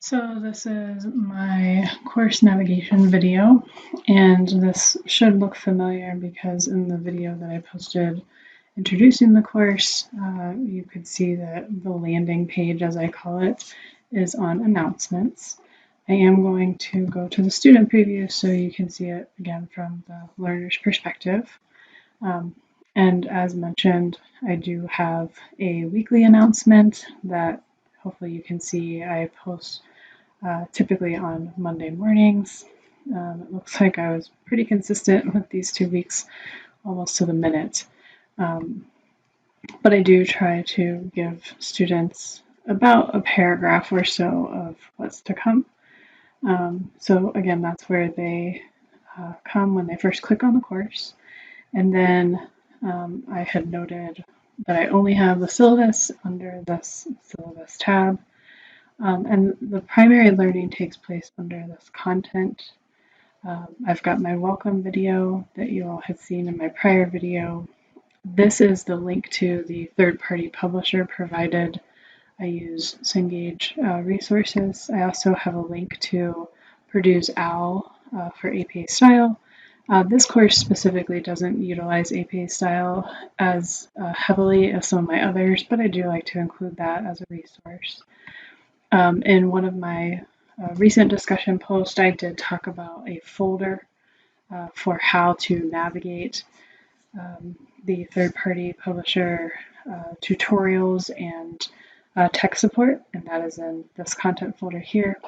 So this is my course navigation video, and this should look familiar because in the video that I posted introducing the course, you could see that the landing page, as I call it, is on announcements. I am going to go to the student preview so you can see it again from the learner's perspective. And as mentioned, I do have a weekly announcement that hopefully you can see I post typically on Monday mornings. It looks like I was pretty consistent with these 2 weeks, almost to the minute. But I do try to give students about a paragraph or so of what's to come. So again, that's where they come when they first click on the course. And then I had noted that I only have the syllabus under this syllabus tab. And the primary learning takes place under this content. I've got my welcome video that you all had seen in my prior video. This is the link to the third-party publisher provided. I use Cengage resources. I also have a link to Purdue's OWL for APA style. This course specifically doesn't utilize APA style as heavily as some of my others, but I do like to include that as a resource. In one of my recent discussion posts, I did talk about a folder for how to navigate the third-party publisher tutorials and tech support, and that is in this content folder here.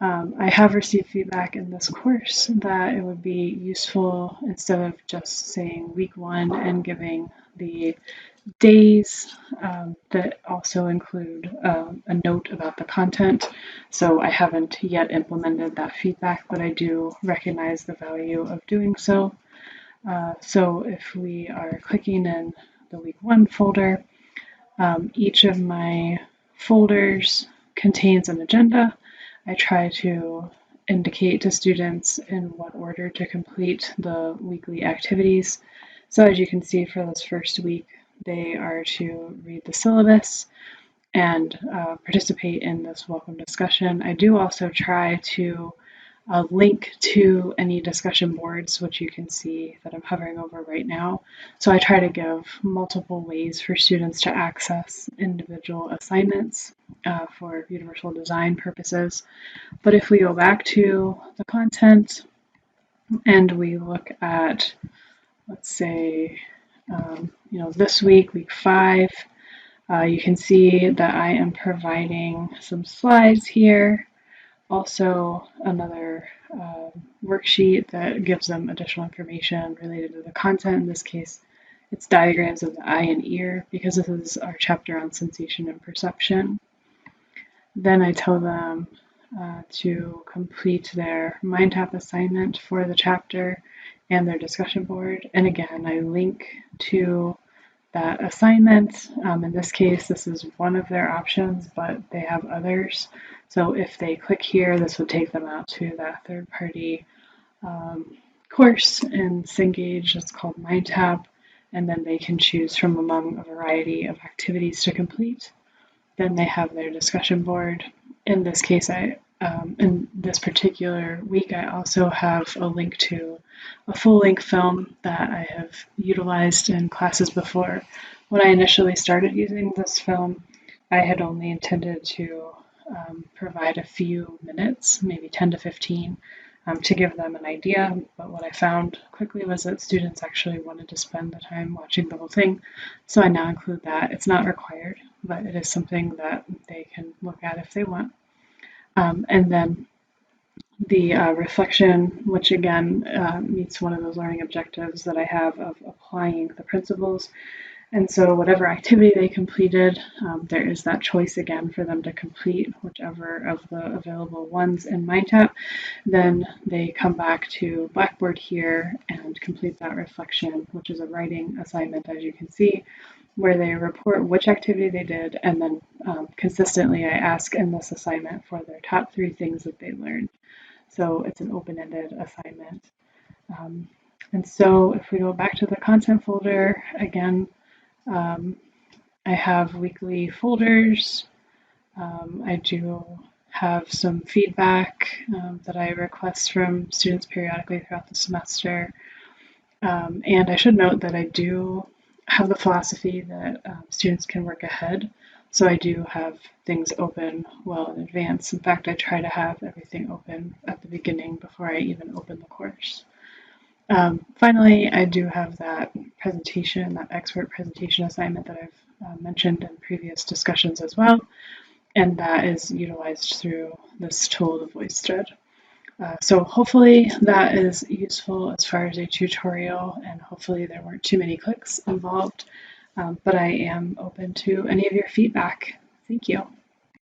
I have received feedback in this course that it would be useful, instead of just saying week 1 and giving the days, that also include a note about the content. So I haven't yet implemented that feedback, but I do recognize the value of doing so. So if we are clicking in the week 1 folder, each of my folders contains an agenda. I try to indicate to students in what order to complete the weekly activities. So as you can see, for this first week, they are to read the syllabus and participate in this welcome discussion. I do also try to link to any discussion boards, which you can see that I'm hovering over right now. So I try to give multiple ways for students to access individual assignments for universal design purposes. But if we go back to the content and we look at, let's say, this week, week 5, you can see that I am providing some slides here. Also, another worksheet that gives them additional information related to the content. In this case, it's diagrams of the eye and ear, because this is our chapter on sensation and perception. Then I tell them to complete their MindTap assignment for the chapter and their discussion board. And again, I link to that assignment. In this case, this is one of their options, but they have others. So if they click here, this would take them out to that third-party course in Cengage. It's called MindTap, and then they can choose from among a variety of activities to complete. Then they have their discussion board. In this case, in this particular week, I also have a link to a full-length film that I have utilized in classes before. When I initially started using this film, I had only intended to provide a few minutes, maybe 10 to 15, to give them an idea. But what I found quickly was that students actually wanted to spend the time watching the whole thing. So I now include that. It's not required, but it is something that they can look at if they want. And then the reflection, which again meets one of those learning objectives that I have of applying the principles. And so whatever activity they completed, there is that choice again for them to complete whichever of the available ones in MindTap. Then they come back to Blackboard here and complete that reflection, which is a writing assignment, as you can see, where they report which activity they did, and then consistently I ask in this assignment for their top 3 things that they learned. So it's an open-ended assignment. And so if we go back to the content folder, again, I have weekly folders. I do have some feedback that I request from students periodically throughout the semester. And I should note that I do have the philosophy that students can work ahead. So I do have things open well in advance. In fact, I try to have everything open at the beginning before I even open the course. Finally, I do have that presentation, that expert presentation assignment that I've mentioned in previous discussions as well, and that is utilized through this tool, the VoiceThread. So hopefully that is useful as far as a tutorial, and hopefully there weren't too many clicks involved, but I am open to any of your feedback. Thank you.